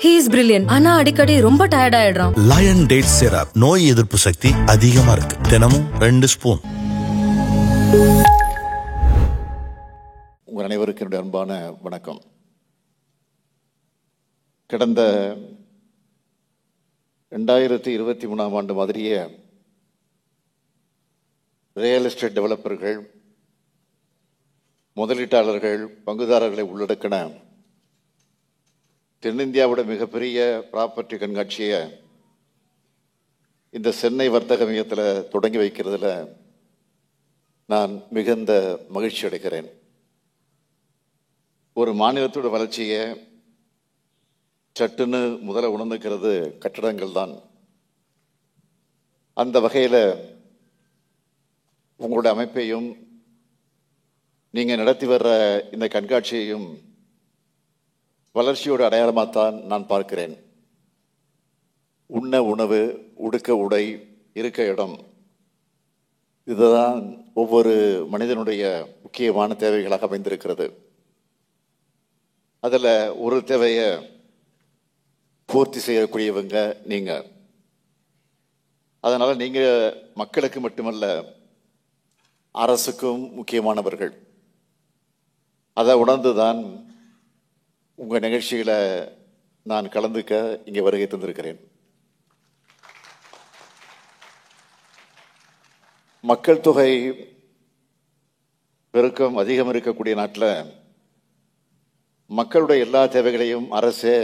He is brilliant. ஆனா அடிக்கடி ரொம்ப டயர்ட் ஆயிடுறான். லயன் டேட் சிரப் நோய் எதிர்ப்பு சக்தி அதிகமா இருக்கு. தினமும் 2 ஸ்பூன். உங்கள் அனைவருக்கும் என்னுடைய அன்பான வணக்கம். கடந்த 2023ஆம் ஆண்டு மாதிரியே ரியல் எஸ்டேட் டெவலப்பர்கள், முதலீட்டாளர்கள், பங்குதாரர்களை உள்ளடக்கின தென்னிந்தியாவோட மிகப்பெரிய ப்ராப்பர்ட்டி கண்காட்சியை இந்த சென்னை வர்த்தக மையத்தில் தொடங்கி வைக்கிறதுல நான் மிகுந்த மகிழ்ச்சி அடைகிறேன். ஒரு மாநிலத்தோட வளர்ச்சியை சட்டுன்னு முதல்ல உணர்ந்துக்கிறது கட்டடங்கள் தான். அந்த வகையில் உங்களுடைய அமைப்பையும் நீங்கள் நடத்தி வர்ற இந்த கண்காட்சியையும் வளர்ச்சியோட அடையாளமாகத்தான் நான் பார்க்கிறேன். உண்ண உணவு, உடுக்க உடை, இருக்க இடம், இதுதான் ஒவ்வொரு மனிதனுடைய முக்கியமான தேவைகளாக அமைந்திருக்கிறது. அதில் ஒரு தேவையை பூர்த்தி செய்யக்கூடியவங்க நீங்கள். அதனால் நீங்கள் மக்களுக்கு மட்டுமல்ல, அரசுக்கும் முக்கியமானவர்கள். அதை உணர்ந்து தான் உங்கள் நிகழ்ச்சியில் நான் கலந்துக்க இங்கே வருகை தந்திருக்கிறேன். மக்கள் தொகை பெருக்கம் அதிகம் இருக்கக்கூடிய நாட்டில் மக்களுடைய எல்லா தேவைகளையும் அரசே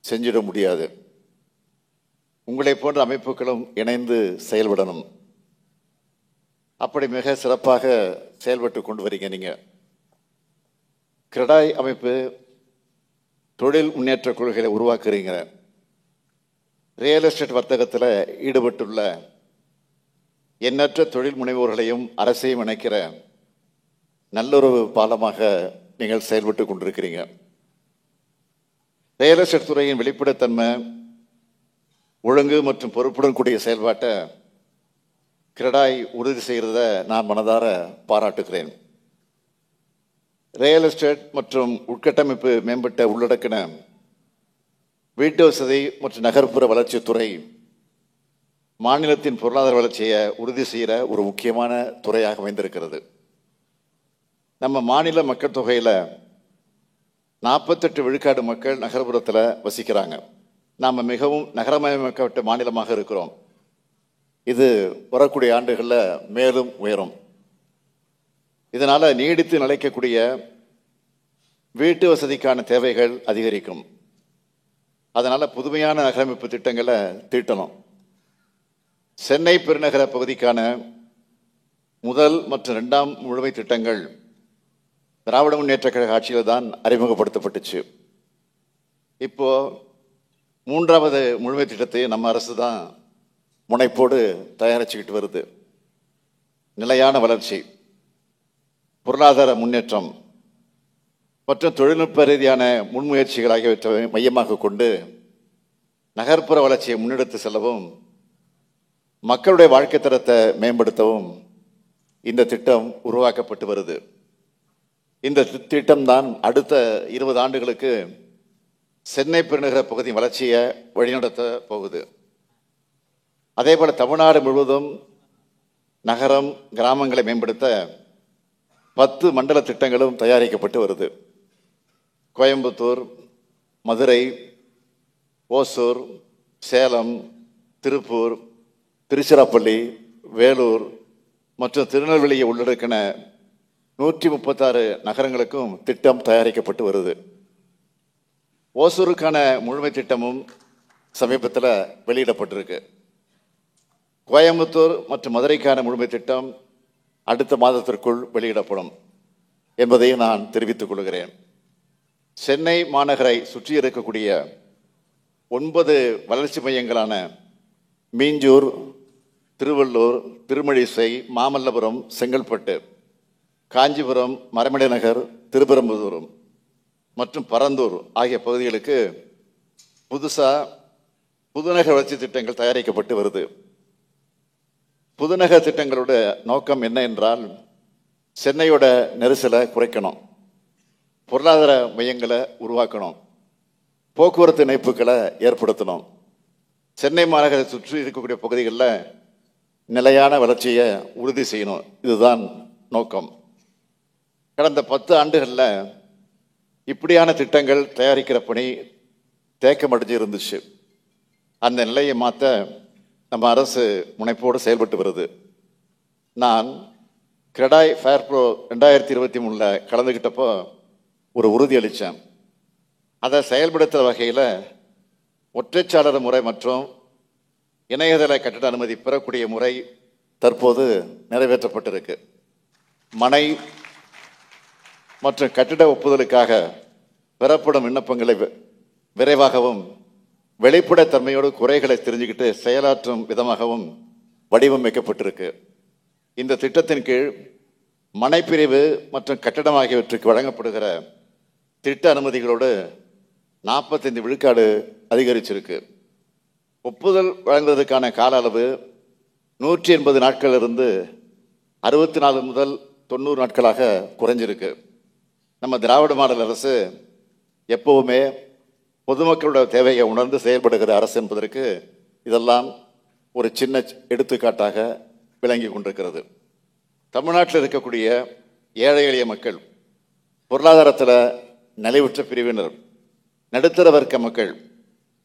செஞ்சிட முடியாது. உங்களை போன்ற அமைப்புகளும் இணைந்து செயல்படணும். அப்படி மிக சிறப்பாக செயல்பட்டு கொண்டு வரீங்க நீங்கள். கிரடாய் அமைப்பு தொழில் முன்னேற்ற கொள்கைகளை உருவாக்குறீங்க. ரியல் எஸ்டேட் வர்த்தகத்தில் ஈடுபட்டுள்ள எண்ணற்ற தொழில் முனைவோர்களையும் அரசையும் இணைக்கிற நல்லொரு பாலமாக நீங்கள் செயல்பட்டு கொண்டிருக்கிறீங்க. ரியல் எஸ்டேட் துறையின் வெளிப்படைத்தன்மை, ஒழுங்கு மற்றும் பொறுப்புடன் கூடிய செயல்பாட்டை கிரடாய் உறுதி செய்கிறத நான் மனதார பாராட்டுகிறேன். ரியல் எஸ்டேட் மற்றும் உட்கட்டமைப்பு மேம்பட்ட உள்ளடக்கின வீட்டு வசதி மற்றும் நகர்ப்புற வளர்ச்சித்துறை மாநிலத்தின் பொருளாதார வளர்ச்சியை உறுதி செய்கிற ஒரு முக்கியமான துறையாக அமைந்திருக்கிறது. நம்ம மாநில மக்கள் தொகையில் 48 விழுக்காடு மக்கள் நகர்ப்புறத்தில் வசிக்கிறாங்க. நாம் மிகவும் நகரமயமாக்கப்பட்ட மாநிலமாக இருக்கிறோம். இது வரக்கூடிய ஆண்டுகளில் மேலும் உயரும். இதனால் நீடித்து நிலைக்கக்கூடிய வீட்டு வசதிக்கான தேவைகள் அதிகரிக்கும். அதனால் புதுமையான நகரமைப்பு திட்டங்களை தீட்டணும். சென்னை பெருநகர பகுதிக்கான முதல் மற்றும் 2ஆம் முழுமை திட்டங்கள் திராவிட முன்னேற்ற கழக ஆட்சியில் தான் அறிமுகப்படுத்தப்பட்டுச்சு. இப்போ 3ஆவது முழுமை திட்டத்தை நம்ம அரசு தான் முனைப்போடு தயாரிச்சுக்கிட்டு வருது. நிலையான வளர்ச்சி, பொருளாதார முன்னேற்றம் மற்றும் தொழில்நுட்ப ரீதியான முன்முயற்சிகள் ஆகியவற்றை மையமாக கொண்டு நகர்ப்புற வளர்ச்சியை முன்னெடுத்து செல்லவும், மக்களுடைய வாழ்க்கை தரத்தை மேம்படுத்தவும் இந்த திட்டம் உருவாக்கப்பட்டு வருது. இந்த திட்டம்தான் அடுத்த 20 ஆண்டுகளுக்கு சென்னை பெருநகர பகுதி வளர்ச்சியை வழிநடத்த போகுது. அதே போல் தமிழ்நாடு முழுவதும் நகரம், கிராமங்களை மேம்படுத்த 10 மண்டல திட்டங்களும் தயாரிக்கப்பட்டு வருது. கோயம்புத்தூர், மதுரை, ஓசூர், சேலம், திருப்பூர், திருச்சிராப்பள்ளி, வேலூர் மற்றும் திருநெல்வேலியை உள்ளடக்கின 136 நகரங்களுக்கும் திட்டம் தயாரிக்கப்பட்டு வருது. ஓசூருக்கான முழுமை திட்டமும் சமீபத்தில் வெளியிடப்பட்டிருக்கு. கோயம்புத்தூர் மற்றும் மதுரைக்கான முழுமை திட்டம் அடுத்த மாதத்திற்குள் வெளியிடப்படும் என்பதையும் நான் தெரிவித்துக் கொள்கிறேன். சென்னை மாநகரை சுற்றி இருக்கக்கூடிய 9 வளர்ச்சி மையங்களான மீஞ்சூர், திருவள்ளூர், திருமழிசை, மாமல்லபுரம், செங்கல்பட்டு, காஞ்சிபுரம், மறைமலை நகர், திருப்பெரும்புதூர் மற்றும் பரந்தூர் ஆகிய பகுதிகளுக்கு புதுசாக புதுநகர் வளர்ச்சி திட்டங்கள் தயாரிக்கப்பட்டு வருது. புதுநகர் திட்டங்களோட நோக்கம் என்ன என்றால், சென்னையோட நெரிசலை குறைக்கணும், பொருளாதார மையங்களை உருவாக்கணும், போக்குவரத்து இணைப்புகளை ஏற்படுத்தணும். சென்னை மாநகரை சுற்றி இருக்கக்கூடிய பகுதிகளில் நிலையான வளர்ச்சியை உறுதி செய்யணும். இதுதான் நோக்கம். கடந்த 10 ஆண்டுகளில் இப்படியான திட்டங்கள் தயாரிக்கிற பணி தேக்கமடைஞ்சு இருந்துச்சு. அந்த நிலையை மாற்ற நம்ம அரசு முனைப்போடு செயல்பட்டு வருது. நான் கிரடாய் ஃபேர் ப்ரோ 2023 கலந்துக்கிட்டப்போ ஒரு உறுதி அளித்தேன். அதை செயல்படுத்துகிற வகையில் ஒற்றைச்சாளர முறை மற்றும் இணையதள கட்டட அனுமதி பெறக்கூடிய முறை தற்போது நிறைவேற்றப்பட்டிருக்கு. மனை மற்றும் கட்டிட ஒப்புதலுக்காக பெறப்படும் விண்ணப்பங்களை விரைவாகவும் வெளிப்படைத்தன்மையோடு குறைகளை தெரிஞ்சுக்கிட்டு செயலாற்றும் விதமாகவும் வடிவமைக்கப்பட்டிருக்கு. இந்த திட்டத்தின் கீழ் மனைப்பிரிவு மற்றும் கட்டடம் ஆகியவற்றுக்கு வழங்கப்படுகிற திட்ட அனுமதிகளோடு 45 விழுக்காடு அதிகரிச்சிருக்கு. ஒப்புதல் வழங்குவதற்கான கால அளவு 180 நாட்களிலிருந்து 64 முதல் 90 நாட்களாக குறைஞ்சிருக்கு. நம்ம திராவிட மாடல் அரசு எப்பவுமே பொதுமக்களோட தேவையை உணர்ந்து செயல்படுகிற அரசு என்பதற்கு இதெல்லாம் ஒரு சின்ன எடுத்துக்காட்டாக விளங்கி கொண்டிருக்கிறது. தமிழ்நாட்டில் இருக்கக்கூடிய ஏழை எளிய மக்கள், பொருளாதாரத்தில் நலிவுற்ற பிரிவினர், நடுத்தர வர்க்க மக்கள்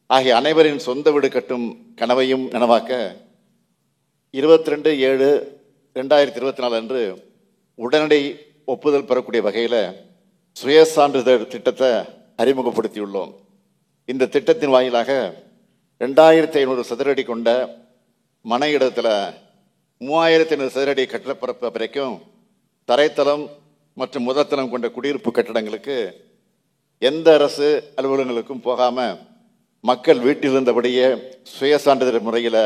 ஆகிய அனைவரின் சொந்த வீடு கட்டும் கனவையும் நனவாக்க 22/7/2024 அன்று உடனடி ஒப்புதல் பெறக்கூடிய வகையில் சுயசான்றிதழ் திட்டத்தை அறிமுகப்படுத்தியுள்ளோம். இந்த திட்டத்தின் வாயிலாக 2500 சதுரடி கொண்ட மனை இடத்துல 3500 சதுரடி கட்டடப்பரப்பு வரைக்கும் தரைத்தளம் மற்றும் முதற்தளம் கொண்ட குடியிருப்பு கட்டடங்களுக்கு எந்த அரசு அலுவலகங்களுக்கும் போகாம மக்கள் வீட்டில் இருந்தபடியே சுயசான்றிதழ் முறையில்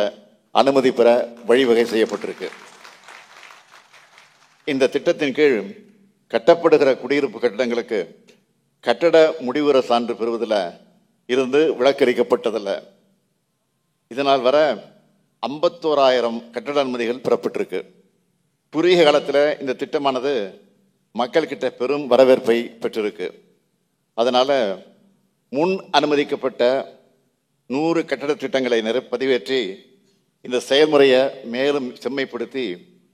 அனுமதி பெற வழிவகை செய்யப்பட்டிருக்கு. இந்த திட்டத்தின் கீழ் கட்டப்படுகிற குடியிருப்பு கட்டடங்களுக்கு கட்டட முடிவுற சான்று பெறுவதில் இருந்து விலக்களிக்கப்பட்டதில்ல. இதனால் வர 51,000 கட்டட அனுமதிகள் பெறப்பட்டிருக்கு. குறுகிய காலத்தில் இந்த திட்டமானது மக்கள்கிட்ட பெரும் வரவேற்பை பெற்றிருக்கு. அதனால முன் அனுமதிக்கப்பட்ட 100 கட்டட திட்டங்களை பதிவேற்றி இந்த செயல்முறையை மேலும் செம்மைப்படுத்தி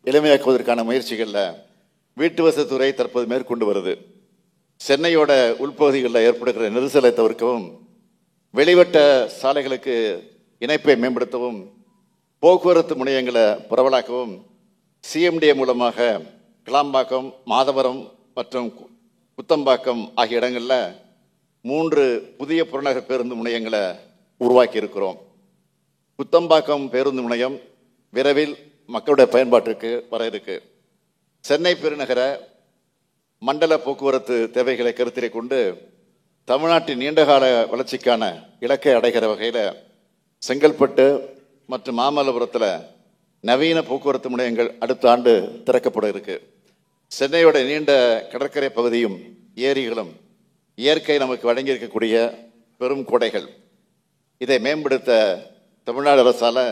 எளிமையாக்குவதற்கான முயற்சிகளில் வீட்டு வசதித்துறை தற்போது மேற்கொண்டு வருது. சென்னையோட உள்பகுதிகளில் ஏற்படுகிற நெரிசலை தவிர்க்கவும், வெளிவட்ட சாலைகளுக்கு இணைப்பை மேம்படுத்தவும், போக்குவரத்து முனையங்களை பரவலாக்கவும் சிஎம்டிஏ மூலமாக கிளாம்பாக்கம், மாதவரம் மற்றும் குத்தம்பாக்கம் ஆகிய இடங்களில் 3 புதிய புறநகர் பேருந்து முனையங்களை உருவாக்கி இருக்கிறோம். குத்தம்பாக்கம் பேருந்து முனையம் விரைவில் மக்களுடைய பயன்பாட்டிற்கு வர இருக்கு. சென்னை பெருநகர மண்டல போக்குவரத்து தேவைகளை கருத்திலே கொண்டு தமிழ்நாட்டின் நீண்டகால வளர்ச்சிக்கான இலக்கை அடைகிற வகையில் செங்கல்பட்டு மற்றும் மாமல்லபுரத்தில் நவீன போக்குவரத்து முனையங்கள் அடுத்த ஆண்டு திறக்கப்பட இருக்கு. சென்னையோட நீண்ட கடற்கரை பகுதியும் ஏரிகளும் இயற்கை நமக்கு வழங்கியிருக்கக்கூடிய பெரும் கொடைகள். இதை மேம்படுத்த தமிழ்நாடு அரசால்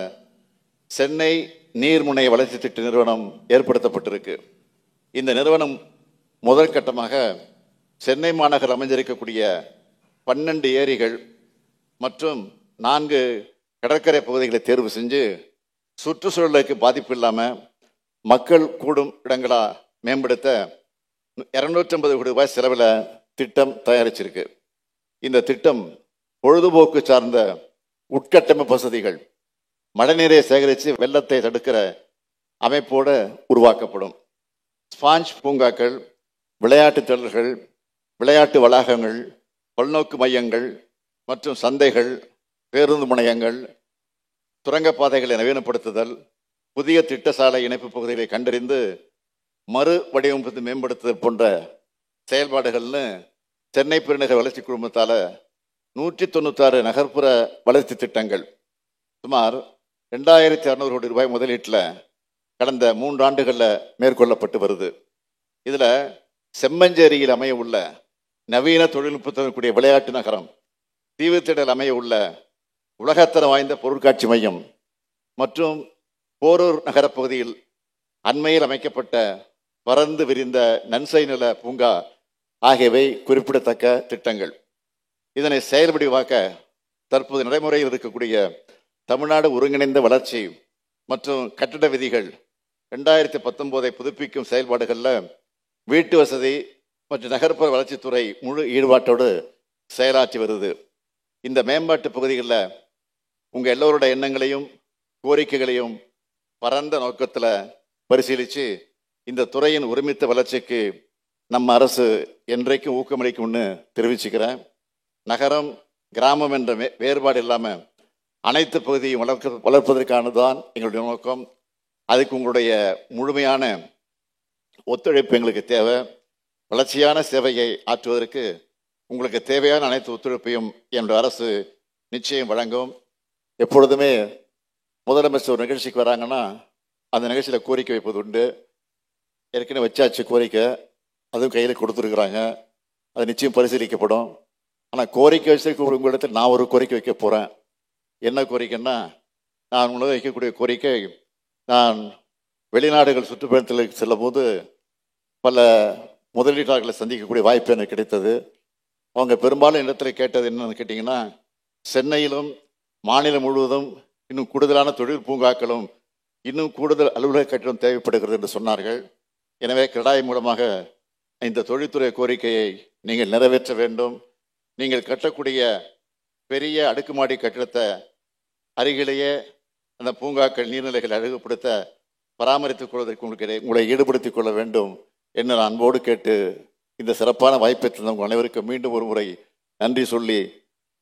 சென்னை நீர்முனை வளர்ச்சி திட்ட நிறுவனம் ஏற்படுத்தப்பட்டிருக்கு. இந்த நிறுவனம் முதல் கட்டமாக சென்னை மாநகர் அமைஞ்சிருக்கக்கூடிய 12 ஏரிகள் மற்றும் 4 கடற்கரை பகுதிகளை தேர்வு செஞ்சு சுற்றுச்சூழலுக்கு பாதிப்பு இல்லாமல் மக்கள் கூடும் இடங்களா மேம்படுத்த 250 கோடி ரூபாய் செலவில் திட்டம் தயாரிச்சிருக்கு. இந்த திட்டம் பொழுதுபோக்கு சார்ந்த உட்கட்டமைப்பு வசதிகள், மழைநீரை சேகரித்து வெள்ளத்தை தடுக்கிற அமைப்போடு உருவாக்கப்படும். ஸ்பாஞ்ச் பூங்காக்கள், விளையாட்டு திடல்கள், விளையாட்டு வளாகங்கள், பல்நோக்கு மையங்கள் மற்றும் சந்தைகள், பேருந்து முனையங்கள், சுரங்கப்பாதைகளை நவீனப்படுத்துதல், புதிய திட்ட சாலை இணைப்பு பகுதிகளை கண்டறிந்து மறு வடிவமைப்பு மேம்படுத்துதல் போன்ற செயல்பாடுகள்னு சென்னை பெருநகர் வளர்ச்சி குழுமத்தால் 196 நகர்ப்புற வளர்ச்சி திட்டங்கள் சுமார் 2600 கோடி ரூபாய் முதலீட்டில் கடந்த 3 ஆண்டுகளில் மேற்கொள்ளப்பட்டு வருது. இதில் செம்மஞ்சேரியில் அமைய உள்ள நவீன தொழில்நுட்பத்துடன் கூடிய விளையாட்டு நகரம், தீவுத்திடல் அமைய உள்ள உலகத்தரம் வாய்ந்த பொருட்காட்சி மையம் மற்றும் போரூர் நகரப்பகுதியில் அண்மையில் அமைக்கப்பட்ட பறந்து விரிந்த நன்சை நில பூங்கா ஆகியவை குறிப்பிடத்தக்க திட்டங்கள். இதனை செயல்வடிவாக்க தற்போது நடைமுறையில் இருக்கக்கூடிய தமிழ்நாடு ஒருங்கிணைந்த வளர்ச்சி மற்றும் கட்டிட விதிகள் 2019 புதுப்பிக்கும் செயல்பாடுகளில் வீட்டு வசதி மற்றும் நகர்ப்புற வளர்ச்சித்துறை முழு ஈடுபாட்டோடு செயலாற்றி வருது. இந்த மேம்பாட்டு பகுதிகளில் உங்கள் எல்லோரோட எண்ணங்களையும் கோரிக்கைகளையும் பரந்த நோக்கத்தில் பரிசீலித்து இந்த துறையின் ஒருமித்த வளர்ச்சிக்கு நம்ம அரசு என்றைக்கும் ஊக்கமளிக்கும்னு தெரிவிச்சுக்கிறேன். நகரம் கிராமம் என்ற வேறுபாடு இல்லாமல் அனைத்து பகுதியும் வளர்ப்பதற்கானதான் எங்களுடைய நோக்கம். அதுக்கு உங்களுடைய முழுமையான ஒத்துழைப்பு எங்களுக்கு தேவை. வளர்ச்சியான சேவையை ஆற்றுவதற்கு உங்களுக்கு தேவையான அனைத்து ஒத்துழைப்பையும் என்ற அரசு நிச்சயம் வழங்கும். எப்பொழுதுமே முதலமைச்சர் ஒரு நிகழ்ச்சிக்கு வராங்கன்னா அந்த நிகழ்ச்சியில் கோரிக்கை வைப்பது உண்டு. ஏற்கனவே வச்சாச்சு கோரிக்கை, அதுவும் கையில் கொடுத்துருக்குறாங்க. அது நிச்சயம் பரிசீலிக்கப்படும். ஆனால் கோரிக்கை வச்சிருக்க உங்களிடத்தில் நான் ஒரு கோரிக்கை வைக்க போகிறேன். என்ன கோரிக்கைன்னா, நான் உங்களை வைக்கக்கூடிய கோரிக்கை, நான் வெளிநாடுகள் சுற்றுப்பயணத்தில் செல்லும் போது பல முதலீட்டாளர்களை சந்திக்கக்கூடிய வாய்ப்பு எனக்கு கிடைத்தது. அவங்க பெரும்பாலும் இடத்துல கேட்டது என்னன்னு கேட்டிங்கன்னா, சென்னையிலும் மாநிலம் முழுவதும் இன்னும் கூடுதலான தொழில் பூங்காக்களும் இன்னும் கூடுதல் அலுவலக கட்டிடம் தேவைப்படுகிறது என்று சொன்னார்கள். எனவே கிரடாய் மூலமாக இந்த தொழில்துறை கோரிக்கையை நீங்கள் நிறைவேற்ற வேண்டும். நீங்கள் கட்டக்கூடிய பெரிய அடுக்குமாடி கட்டிடத்தை அருகிலேயே அந்த பூங்காக்கள் நீர்நிலைகளை அழகுபடுத்த பராமரித்துக் கொள்வதற்கு உங்களை ஈடுபடுத்திக் கொள்ள வேண்டும் என்று நான் அன்போடு கேட்டு இந்த சிறப்பான வாய்ப்பை தந்த உங்கள் அனைவருக்கும் மீண்டும் ஒரு முறை நன்றி சொல்லி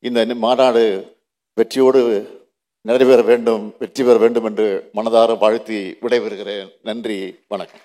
இந்த மாநாடு வெற்றியோடு நிறைவேற வேண்டும், வெற்றி பெற வேண்டும் என்று மனதார வாழ்த்தி விடைபெறுகிறேன். நன்றி, வணக்கம்.